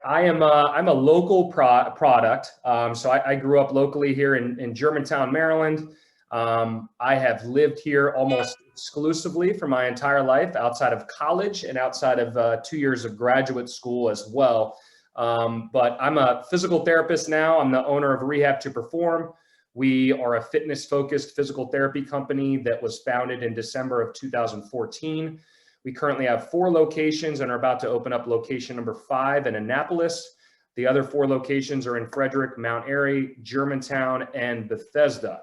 I'm a local product. So I grew up locally here in Germantown, Maryland. I have lived here almost exclusively for my entire life, outside of college and outside of 2 years of graduate school as well. But I'm a physical therapist now. I'm the owner of Rehab2Perform. We are a fitness-focused physical therapy company that was founded in December of 2014. We currently have 4 locations and are about to open up location number 5 in Annapolis. The other 4 locations are in Frederick, Mount Airy, Germantown, and Bethesda.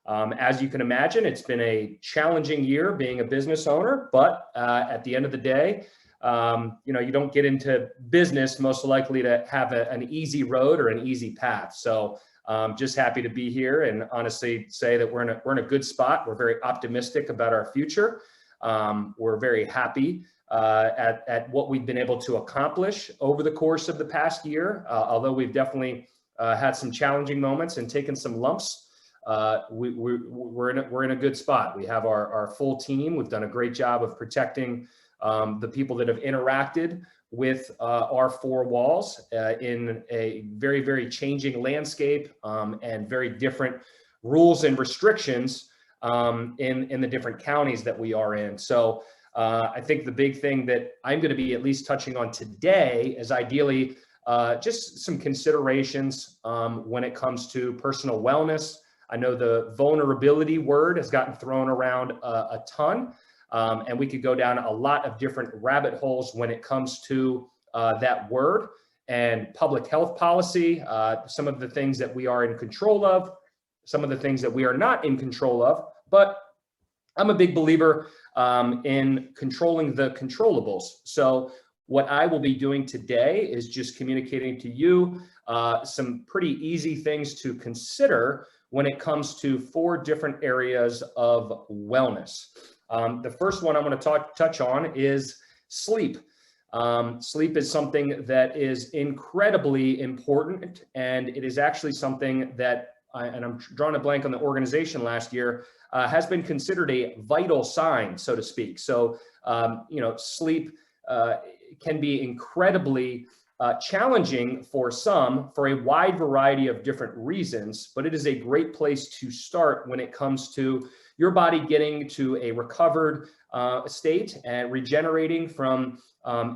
As you can imagine, it's been a challenging year being a business owner, but at the end of the day, you don't get into business most likely to have an easy road or an easy path. So just happy to be here and honestly say that we're in a good spot. We're very optimistic about our future. We're very happy at what we've been able to accomplish over the course of the past year. Although we've definitely had some challenging moments and taken some lumps, we're in a good spot. We have our full team. We've done a great job of protecting the people that have interacted with our 4 walls in a very, very changing landscape and very different rules and restrictions in the different counties that we are in. So I think the big thing that I'm going to be at least touching on today is ideally just some considerations when it comes to personal wellness. I know the vulnerability word has gotten thrown around a ton, and we could go down a lot of different rabbit holes when it comes to that word and public health policy, some of the things that we are in control of, some of the things that we are not in control of. But I'm a big believer in controlling the controllables. So what I will be doing today is just communicating to you some pretty easy things to consider when it comes to 4 different areas of wellness. The first one I'm going to touch on is sleep. Sleep is something that is incredibly important, and it is actually something that, and I'm drawing a blank on the organization last year, has been considered a vital sign, so to speak. So, sleep can be incredibly challenging for some for a wide variety of different reasons, but it is a great place to start when it comes to your body getting to a recovered state and regenerating from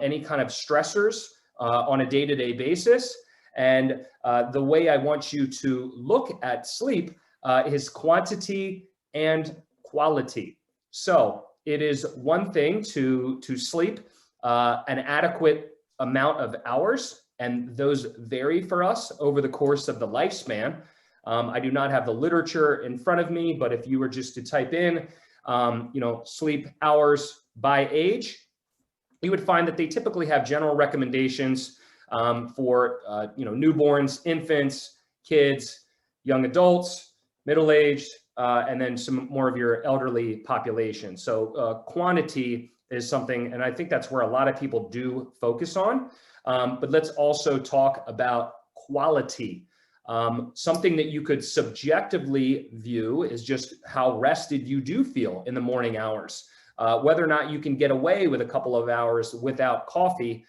any kind of stressors on a day-to-day basis. And the way I want you to look at sleep is quantity and quality. So it is one thing to sleep an adequate amount of hours, and those vary for us over the course of the lifespan. I do not have the literature in front of me, but if you were just to type in, sleep hours by age, you would find that they typically have general recommendations for newborns, infants, kids, young adults, middle-aged, and then some more of your elderly population. So quantity is something, and I think that's where a lot of people do focus on. But let's also talk about quality. Something that you could subjectively view is just how rested you do feel in the morning hours. Whether or not you can get away with a couple of hours without coffee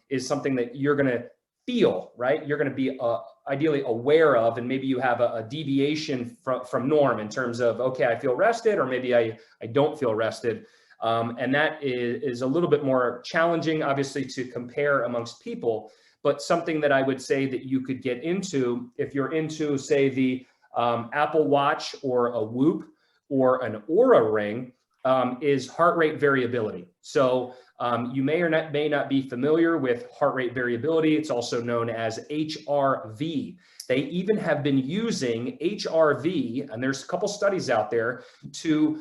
is something that you're going to feel, right? You're going to be ideally aware of, and maybe you have a deviation from norm in terms of, okay, I feel rested, or maybe I don't feel rested. And that is a little bit more challenging, obviously, to compare amongst people, but something that I would say that you could get into if you're into, say, the Apple Watch or a Whoop or an Oura Ring, is heart rate variability. So you may or may not be familiar with heart rate variability. It's also known as HRV. They even have been using HRV, and there's a couple studies out there, to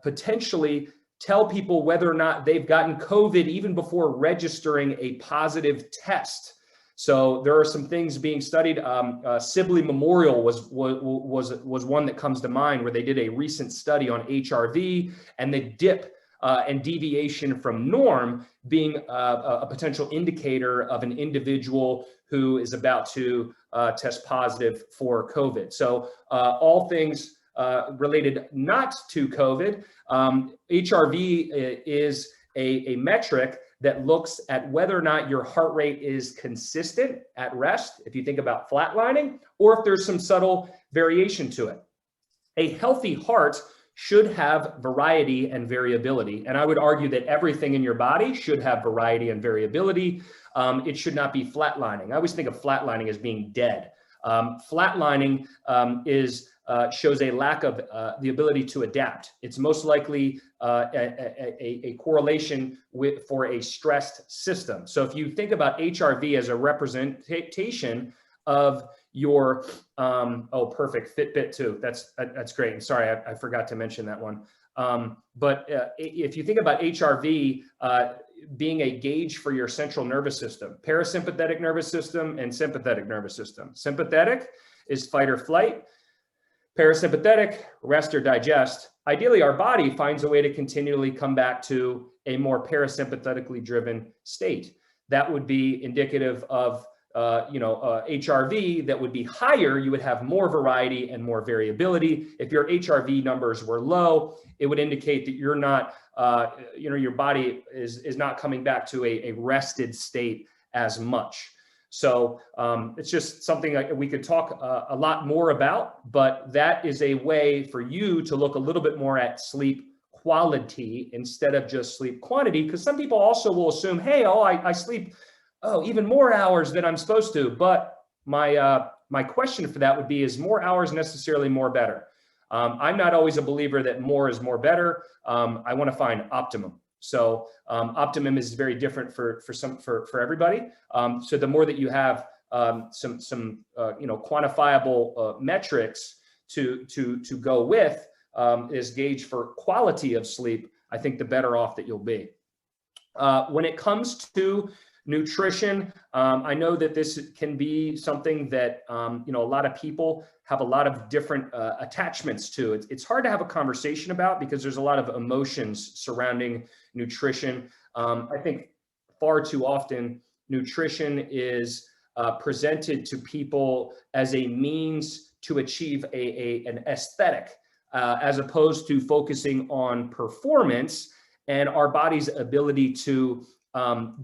potentially tell people whether or not they've gotten COVID even before registering a positive test. So there are some things being studied. Sibley Memorial was one that comes to mind, where they did a recent study on HRV and the dip and deviation from norm being a potential indicator of an individual who is about to test positive for COVID. So all things related not to COVID, HRV is a metric that looks at whether or not your heart rate is consistent at rest, if you think about flatlining, or if there's some subtle variation to it. A healthy heart should have variety and variability. And I would argue that everything in your body should have variety and variability. It should not be flatlining. I always think of flatlining as being dead. Flatlining shows a lack of the ability to adapt. It's most likely a correlation for a stressed system. So if you think about HRV as a representation of your, oh, perfect, Fitbit too. That's great. I'm sorry, I forgot to mention that one. But if you think about HRV being a gauge for your central nervous system, parasympathetic nervous system and sympathetic nervous system. Sympathetic is fight or flight. Parasympathetic, rest or digest. Ideally, our body finds a way to continually come back to a more parasympathetically driven state. That would be indicative of HRV that would be higher. You would have more variety and more variability. If your HRV numbers were low, it would indicate that you're not, your body is not coming back to a rested state as much. So it's just something that we could talk a lot more about, but that is a way for you to look a little bit more at sleep quality instead of just sleep quantity, because some people also will assume, hey, I sleep even more hours than I'm supposed to. But my question for that would be, is more hours necessarily more better? I'm not always a believer that more is more better. I want to find optimum. So optimum is very different for everybody. So the more that you have some quantifiable metrics to go with is gauge for quality of sleep, I think the better off that you'll be. When it comes to nutrition, I know that this can be something that a lot of people have a lot of different attachments to. It's hard to have a conversation about because there's a lot of emotions surrounding nutrition. I think far too often nutrition is presented to people as a means to achieve an aesthetic, as opposed to focusing on performance and our body's ability to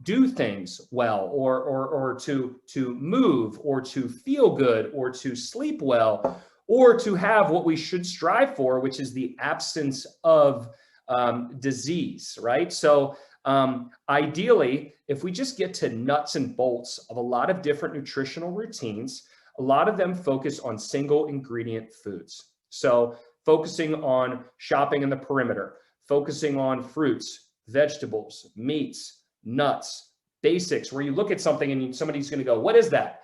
do things well, or to move, or to feel good, or to sleep well, or to have what we should strive for, which is the absence of disease, right? So ideally, if we just get to nuts and bolts of a lot of different nutritional routines, a lot of them focus on single ingredient foods. So focusing on shopping in the perimeter, focusing on fruits, vegetables, meats, nuts, basics, where you look at something and somebody's going to go, what is that?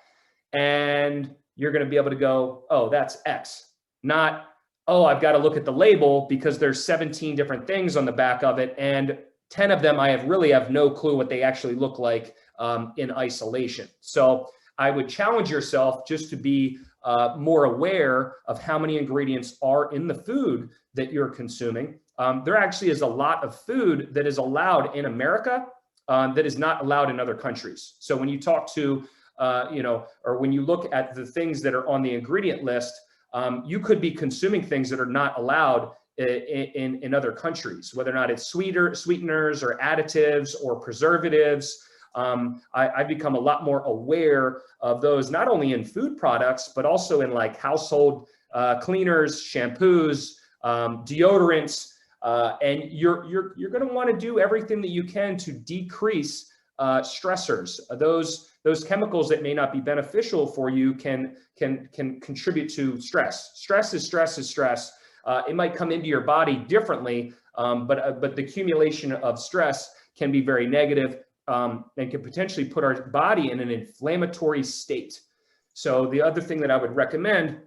And you're going to be able to go, oh, that's X. Not, oh, I've got to look at the label because there's 17 different things on the back of it, and 10 of them I really have no clue what they actually look like in isolation. So I would challenge yourself just to be more aware of how many ingredients are in the food that you're consuming. There actually is a lot of food that is allowed in America that is not allowed in other countries. So when you talk to, or when you look at the things that are on the ingredient list, you could be consuming things that are not allowed in other countries, whether or not it's sweeteners or additives or preservatives. I've become a lot more aware of those, not only in food products, but also in like household cleaners, shampoos, deodorants. And you're going to want to do everything that you can to decrease stressors. Those chemicals that may not be beneficial for you can contribute to stress. Stress is stress. It might come into your body differently, but the accumulation of stress can be very negative and can potentially put our body in an inflammatory state. So the other thing that I would recommend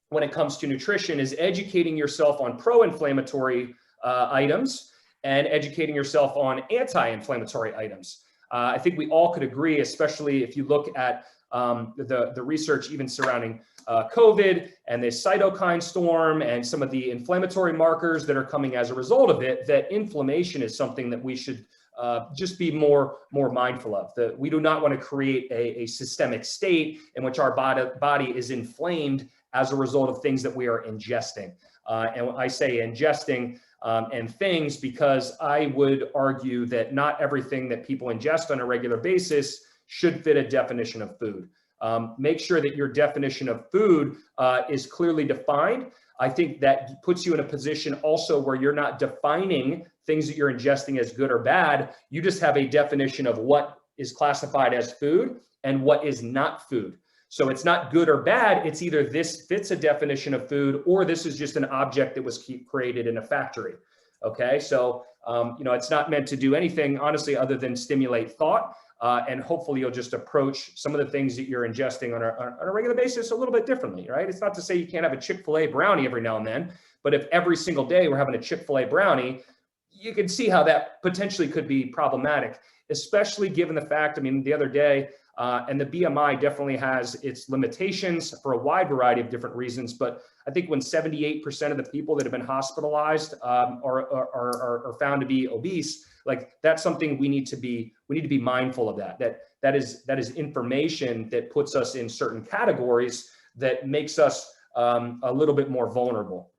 when it comes to nutrition is educating yourself on pro-inflammatory items and educating yourself on anti-inflammatory items. I think we all could agree, especially if you look at the research even surrounding COVID and the cytokine storm and some of the inflammatory markers that are coming as a result of it, that inflammation is something that we should just be more mindful of. We do not want to create a systemic state in which our body is inflamed as a result of things that we are ingesting. And I say ingesting and things, because I would argue that not everything that people ingest on a regular basis should fit a definition of food. Make sure that your definition of food is clearly defined. I think that puts you in a position also where you're not defining things that you're ingesting as good or bad. You just have a definition of what is classified as food and what is not food. So it's not good or bad. It's either this fits a definition of food, or this is just an object that was created in a factory. Okay, so it's not meant to do anything, honestly, other than stimulate thought. And hopefully you'll just approach some of the things that you're ingesting on a regular basis a little bit differently, right? It's not to say you can't have a Chick-fil-A brownie every now and then, but if every single day we're having a Chick-fil-A brownie, you can see how that potentially could be problematic, especially given the fact, I mean, the other day, and the BMI definitely has its limitations for a wide variety of different reasons. But I think when 78% of the people that have been hospitalized are found to be obese, like that's something we need to be mindful of. That is information that puts us in certain categories that makes us a little bit more vulnerable.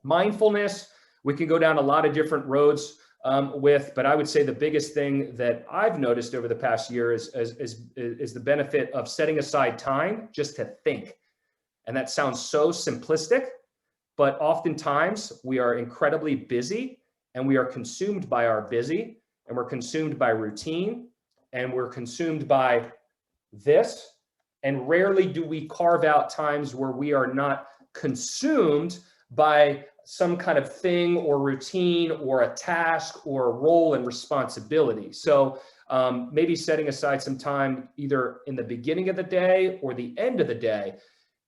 Mindfulness, we can go down a lot of different roads but I would say the biggest thing that I've noticed over the past year is the benefit of setting aside time just to think. And that sounds so simplistic, but oftentimes we are incredibly busy, and we are consumed by our busy, and we're consumed by routine, and we're consumed by this. And rarely do we carve out times where we are not consumed by some kind of thing or routine or a task or a role and responsibility. So maybe setting aside some time either in the beginning of the day or the end of the day,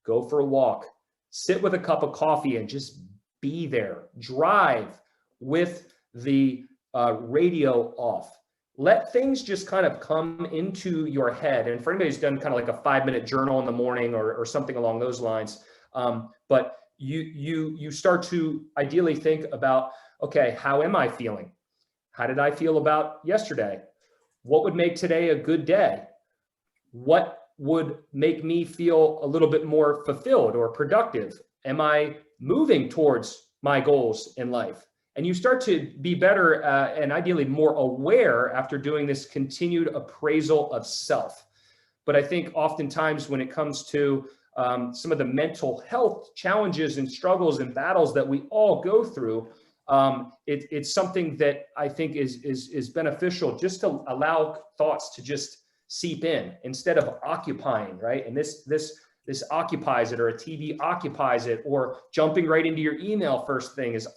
go for a walk, sit with a cup of coffee and just be there. Drive with the radio off. Let things just kind of come into your head. And for anybody who's done kind of like a 5-minute journal in the morning or something along those lines, but you start to ideally think about, okay, how am I feeling? How did I feel about yesterday? What would make today a good day? What would make me feel a little bit more fulfilled or productive? Am I moving towards my goals in life? And you start to be better and ideally more aware after doing this continued appraisal of self. But I think oftentimes when it comes to some of the mental health challenges and struggles and battles that we all go through, it's something that I think is beneficial, just to allow thoughts to just seep in instead of occupying, right? And this occupies it, or a TV occupies it, or jumping right into your email first thing is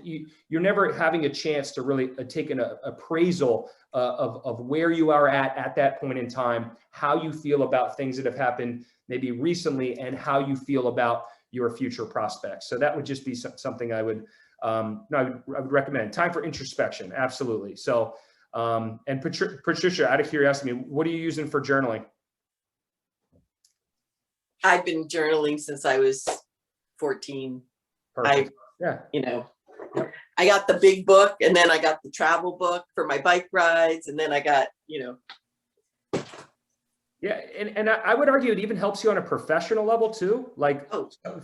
you're never having a chance to really take an appraisal of where you are at that point in time, how you feel about things that have happened maybe recently, and how you feel about your future prospects. So that would just be something I would recommend. Time for introspection, absolutely. So, and Patricia, out of curiosity, what are you using for journaling? I've been journaling since I was 14. Perfect. I got the big book, and then I got the travel book for my bike rides, and then I got, Yeah, and I would argue it even helps you on a professional level too. Like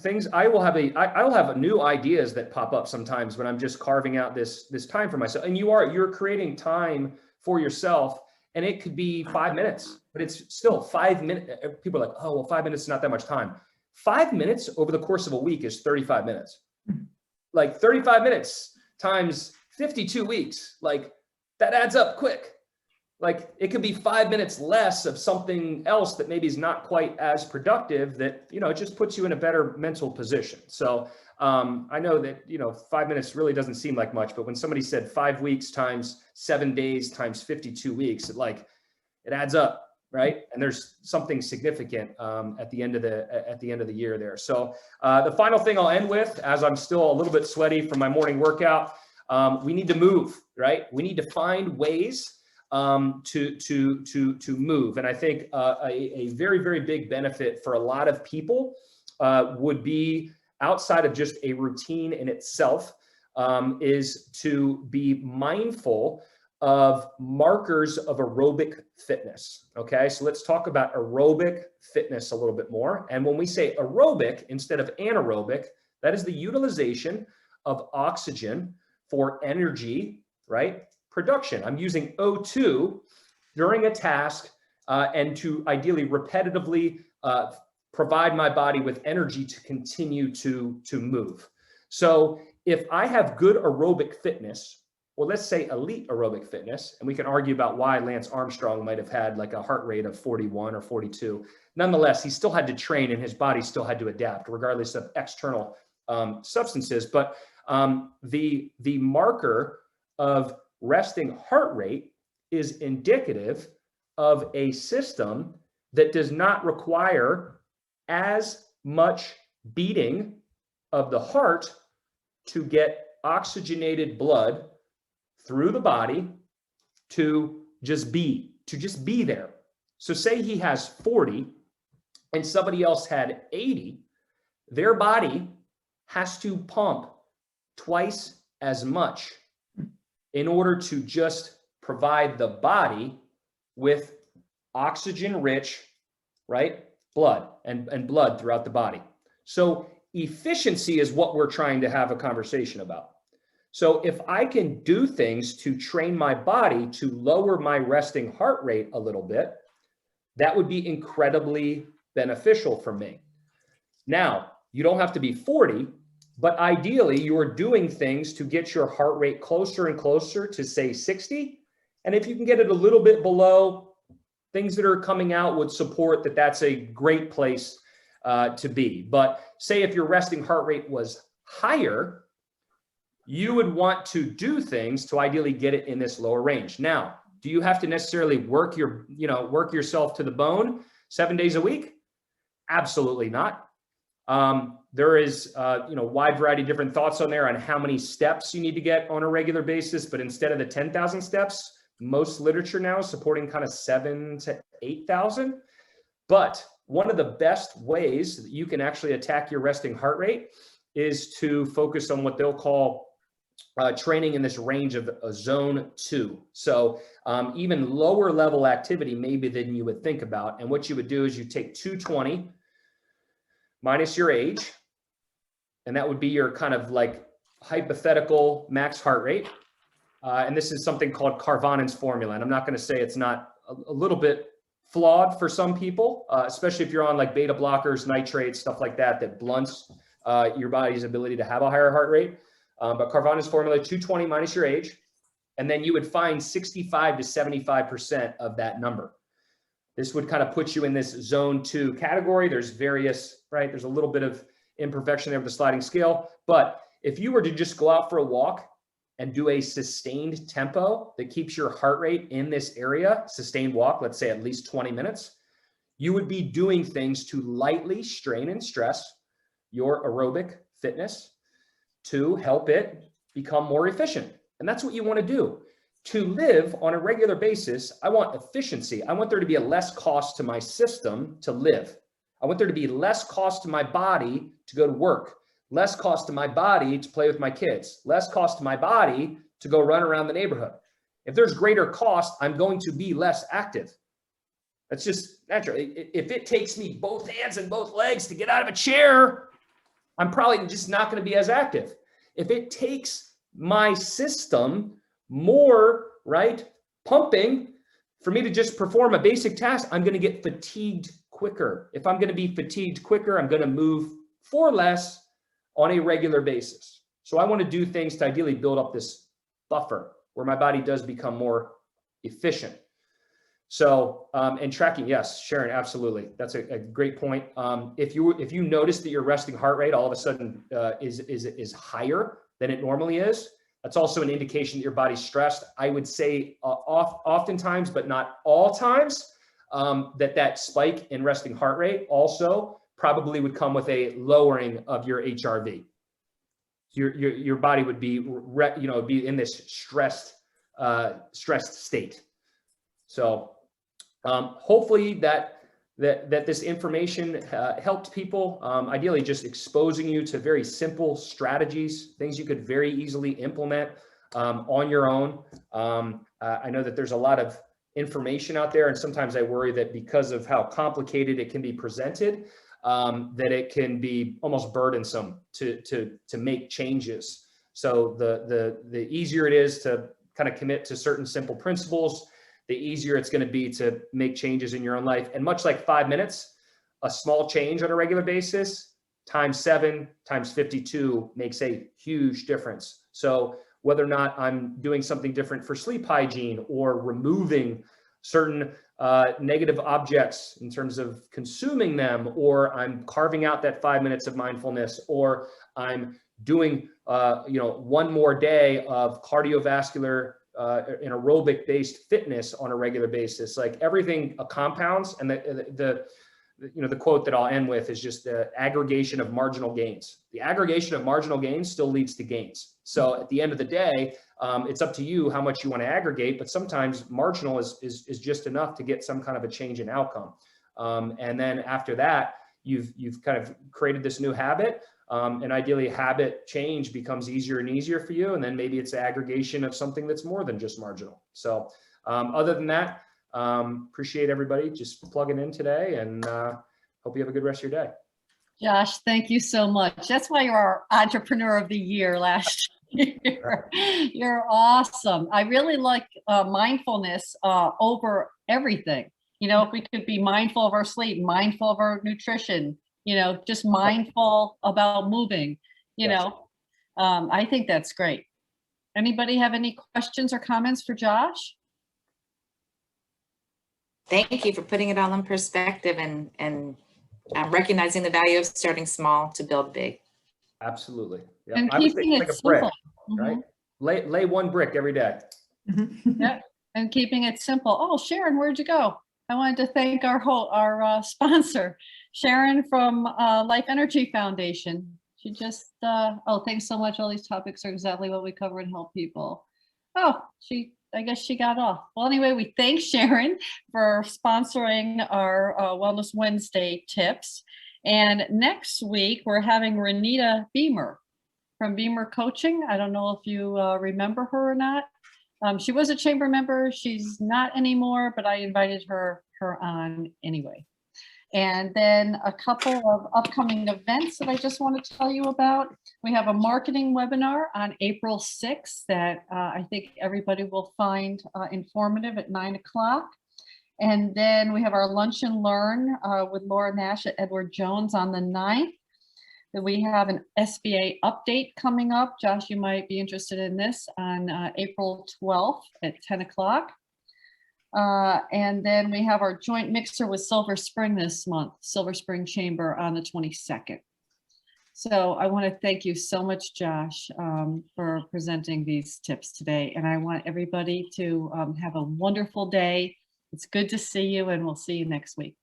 things, I'll have new ideas that pop up sometimes when I'm just carving out this time for myself. And you're creating time for yourself, and it could be 5 minutes, but it's still 5 minutes. People are like, oh, well, 5 minutes is not that much time. 5 minutes over the course of a week is 35 minutes. Like 35 minutes times 52 weeks, like that adds up quick. Like it could be 5 minutes less of something else that maybe is not quite as productive, that, it just puts you in a better mental position. So I know that, 5 minutes really doesn't seem like much, but when somebody said 5 weeks times 7 days times 52 weeks, it adds up, right? And there's something significant at the end of the year there. So the final thing I'll end with, as I'm still a little bit sweaty from my morning workout, we need to move, right? We need to find ways to move. And I think a very, very big benefit for a lot of people would be, outside of just a routine in itself, is to be mindful of markers of aerobic fitness. Okay, so let's talk about aerobic fitness a little bit more. And when we say aerobic instead of anaerobic, that is the utilization of oxygen for energy, right? Production. I'm using O2 during a task and to ideally repetitively provide my body with energy to continue to move. So if I have good aerobic fitness, or let's say elite aerobic fitness, and we can argue about why Lance Armstrong might have had like a heart rate of 41 or 42. Nonetheless, he still had to train and his body still had to adapt regardless of external substances. But the marker of resting heart rate is indicative of a system that does not require as much beating of the heart to get oxygenated blood through the body to just be there. So say he has 40 and somebody else had 80, their body has to pump twice as much in order to just provide the body with oxygen-rich, right, blood and blood throughout the body. So efficiency is what we're trying to have a conversation about. So if I can do things to train my body to lower my resting heart rate a little bit, that would be incredibly beneficial for me. Now, you don't have to be 40, but ideally you're doing things to get your heart rate closer and closer to say 60. And if you can get it a little bit below, things that are coming out would support that that's a great place to be. But say if your resting heart rate was higher, you would want to do things to ideally get it in this lower range. Now, do you have to necessarily work yourself to the bone 7 days a week? Absolutely not. There is, wide variety of different thoughts on there on how many steps you need to get on a regular basis. But instead of the 10,000 steps, most literature now is supporting kind of 7,000 to 8,000. But one of the best ways that you can actually attack your resting heart rate is to focus on what they'll call training in this range of zone 2. So even lower level activity maybe than you would think about. And what you would do is you take 220 minus your age, and that would be your kind of like hypothetical max heart rate. And this is something called Karvanen's formula. And I'm not going to say it's not a little bit flawed for some people, especially if you're on like beta blockers, nitrates, stuff like that, that blunts your body's ability to have a higher heart rate. But Karvanen's formula, 220 minus your age, and then you would find 65 to 75% of that number. This would kind of put you in this zone 2 category. There's various, right? There's a little bit of imperfection there with the sliding scale. But if you were to just go out for a walk and do a sustained tempo that keeps your heart rate in this area, sustained walk, let's say at least 20 minutes, you would be doing things to lightly strain and stress your aerobic fitness to help it become more efficient. And that's what you want to do. To live on a regular basis, I want efficiency. I want there to be a less cost to my system to live. I want there to be less cost to my body to go to work, less cost to my body to play with my kids, less cost to my body to go run around the neighborhood. If there's greater cost, I'm going to be less active. That's just natural. If it takes me both hands and both legs to get out of a chair, I'm probably just not going to be as active. If it takes my system more, right, pumping for me to just perform a basic task, I'm going to get fatigued quicker. If I'm going to be fatigued quicker, I'm going to move for less on a regular basis. So I want to do things to ideally build up this buffer where my body does become more efficient. So, and tracking, yes, Sharon, absolutely. That's a great point. If you notice that your resting heart rate all of a sudden is higher than it normally is, that's also an indication that your body's stressed. I would say oftentimes, but not all times, that spike in resting heart rate also probably would come with a lowering of your HRV. Your body would be, be in this stressed state. So hopefully that this information helped people, ideally just exposing you to very simple strategies, things you could very easily implement on your own. I know that there's a lot of information out there, and sometimes I worry that because of how complicated it can be presented, that it can be almost burdensome to make changes. So the easier it is to kind of commit to certain simple principles, the easier it's going to be to make changes in your own life. And much like 5 minutes, a small change on a regular basis times 7 times 52 makes a huge difference. So whether or not I'm doing something different for sleep hygiene or removing certain negative objects in terms of consuming them, or I'm carving out that 5 minutes of mindfulness, or I'm doing one more day of cardiovascular and aerobic based fitness on a regular basis, like everything compounds. And the quote that I'll end with is just the aggregation of marginal gains. The aggregation of marginal gains still leads to gains. So at the end of the day, it's up to you how much you want to aggregate, but sometimes marginal is just enough to get some kind of a change in outcome. And then after that, you've kind of created this new habit. And ideally habit change becomes easier and easier for you. And then maybe it's the aggregation of something that's more than just marginal. So other than that, appreciate everybody just plugging in today, and hope you have a good rest of your day. Josh, thank you so much. That's why you're our Entrepreneur of the Year last year. You're awesome. I really like mindfulness over everything. If we could be mindful of our sleep, mindful of our nutrition, just mindful about moving, I think that's great. Anybody have any questions or comments for Josh? Thank you for putting it all in perspective and recognizing the value of starting small to build big. Absolutely. Yeah. And I would keeping say it like a simple. brick, right? Lay one brick every day. Yeah, and keeping it simple. Oh, Sharon, where'd you go? I wanted to thank our sponsor, Sharon from Life Energy Foundation. She just, thanks so much. All these topics are exactly what we cover and help people. Oh, I guess she got off. Well, anyway, we thank Sharon for sponsoring our Wellness Wednesday tips. And next week, we're having Renita Beamer from Beamer Coaching. I don't know if you remember her or not. She was a chamber member. She's not anymore, but I invited her on anyway. And then a couple of upcoming events that I just want to tell you about. We have a marketing webinar on April 6th that I think everybody will find informative at 9 o'clock. And then we have our Lunch and Learn with Laura Nash at Edward Jones on the 9th. Then we have an SBA update coming up. Josh, you might be interested in this on April 12th at 10 o'clock. And then we have our joint mixer with Silver Spring this month, Silver Spring Chamber on the 22nd. So I want to thank you so much, Josh, for presenting these tips today. And I want everybody to have a wonderful day. It's good to see you, and we'll see you next week.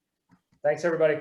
Thanks, everybody.